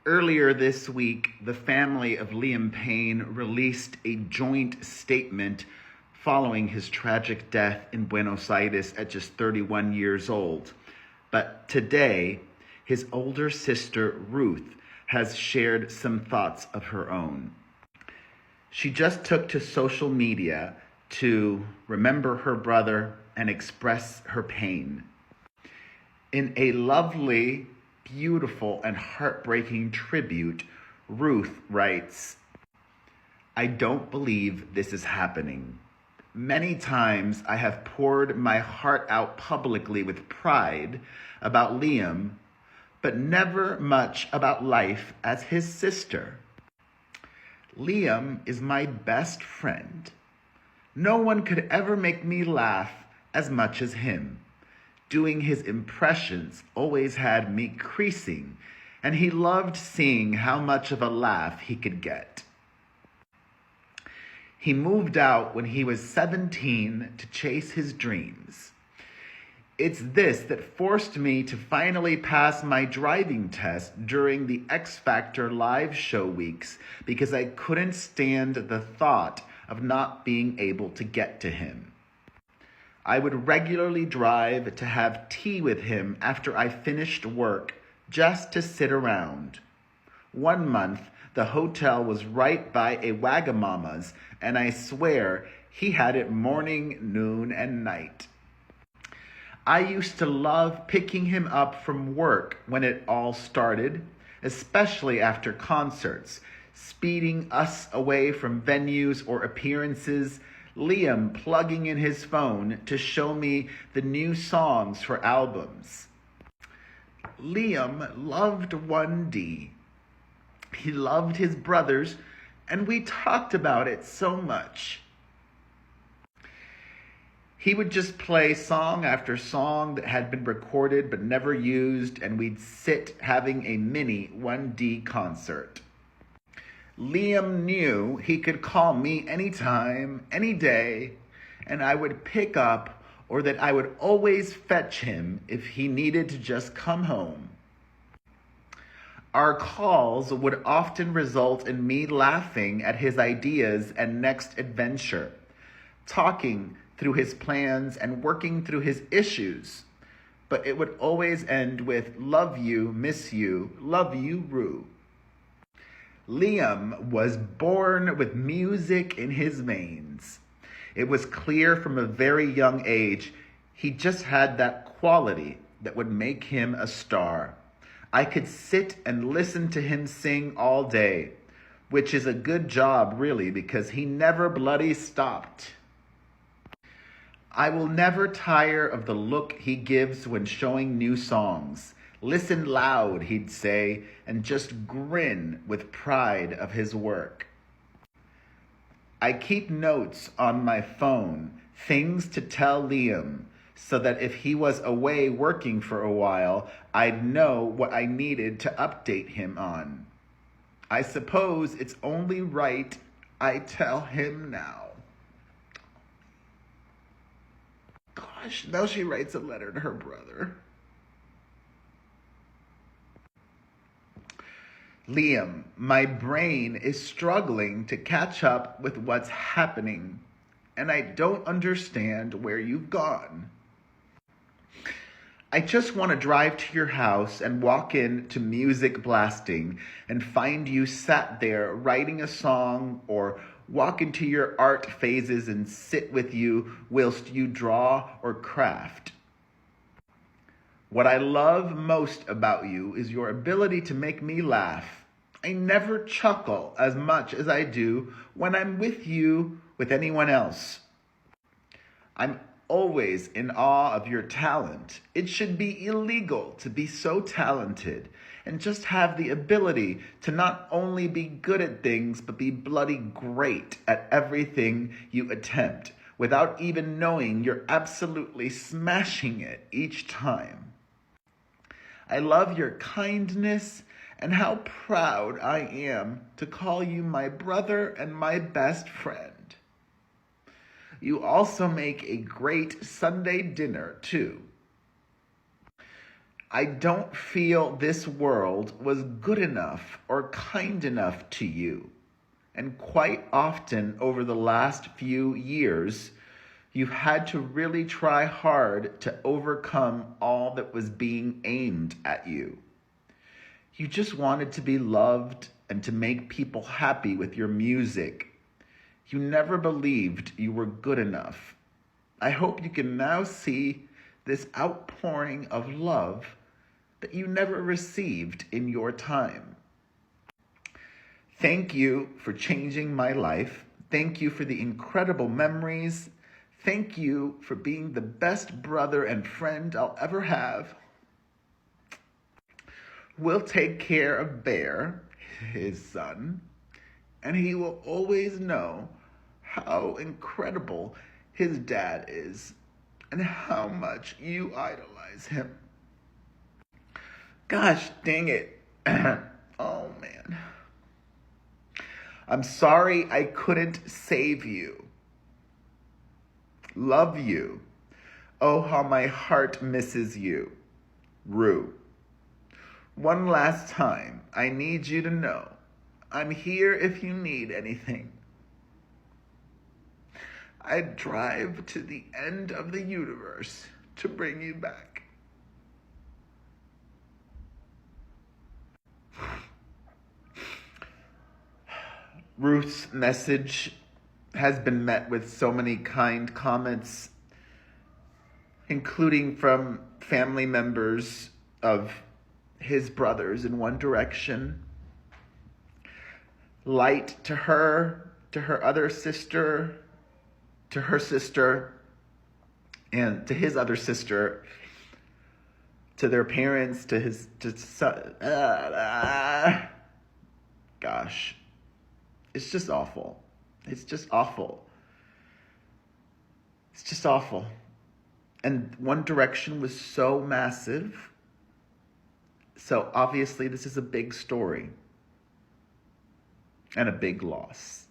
Earlier this week, the family of Liam Payne released a joint statement following his tragic death in Buenos Aires at just 31 years old. But today, his older sister, Ruth, has shared some thoughts of her own. She just took to social media to remember her brother and express her pain. In a lovely, beautiful, and heartbreaking tribute, Ruth writes, "I don't believe this is happening. Many times I have poured my heart out publicly with pride about Liam, but never much about life as his sister. Liam is my best friend. No one could ever make me laugh as much as him. Doing his impressions always had me creasing, and he loved seeing how much of a laugh he could get. He moved out when he was 17 to chase his dreams. It's this that forced me to finally pass my driving test during the X Factor live show weeks because I couldn't stand the thought of not being able to get to him. I would regularly drive to have tea with him after I finished work just to sit around. One month, the hotel was right by a Wagamama's, and I swear he had it morning, noon, and night. I used to love picking him up from work when it all started, especially after concerts, speeding us away from venues or appearances, Liam plugging in his phone to show me the new songs for albums. Liam loved 1D. He loved his brothers, and we talked about it so much. He would just play song after song that had been recorded but never used, and we'd sit having a mini 1D concert. Liam knew he could call me anytime, any day, and I would pick up, or that I would always fetch him if he needed to just come home. Our calls would often result in me laughing at his ideas and next adventure, talking through his plans and working through his issues. But it would always end with, "Love you, miss you, love you, Rue." Liam was born with music in his veins. It was clear from a very young age he just had that quality that would make him a star. I could sit and listen to him sing all day, which is a good job really because he never bloody stopped. I will never tire of the look he gives when showing new songs. "Listen loud," he'd say, and just grin with pride of his work. I keep notes on my phone, things to tell Liam, so that if he was away working for a while, I'd know what I needed to update him on. I suppose it's only right I tell him now. Gosh, now she writes a letter to her brother. Liam, my brain is struggling to catch up with what's happening, and I don't understand where you've gone. I just want to drive to your house and walk in to music blasting and find you sat there writing a song, or walk into your art phases and sit with you whilst you draw or craft. What I love most about you is your ability to make me laugh. I never chuckle as much as I do when I'm with you with anyone else. I'm always in awe of your talent. It should be illegal to be so talented and just have the ability to not only be good at things, but be bloody great at everything you attempt without even knowing you're absolutely smashing it each time. I love your kindness and how proud I am to call you my brother and my best friend. You also make a great Sunday dinner, too. I don't feel this world was good enough or kind enough to you. And quite often over the last few years, you've had to really try hard to overcome all that was being aimed at you. You just wanted to be loved and to make people happy with your music. You never believed you were good enough. I hope you can now see this outpouring of love that you never received in your time. Thank you for changing my life. Thank you for the incredible memories. Thank you for being the best brother and friend I'll ever have. We'll take care of Bear, his son, and he will always know how incredible his dad is and how much you idolize him. Gosh dang it. Oh man. I'm sorry I couldn't save you. Love you. Oh, how my heart misses you. Rue. One last time, I need you to know I'm here if you need anything. I'd drive to the end of the universe to bring you back. Ruth's message has been met with so many kind comments, including from family members of his brothers in One Direction. Light to her other sister, to her sister, and to his other sister, to their parents, to his son. Gosh, it's just awful. It's just awful. It's just awful. And One Direction was so massive. So obviously this is a big story and a big loss.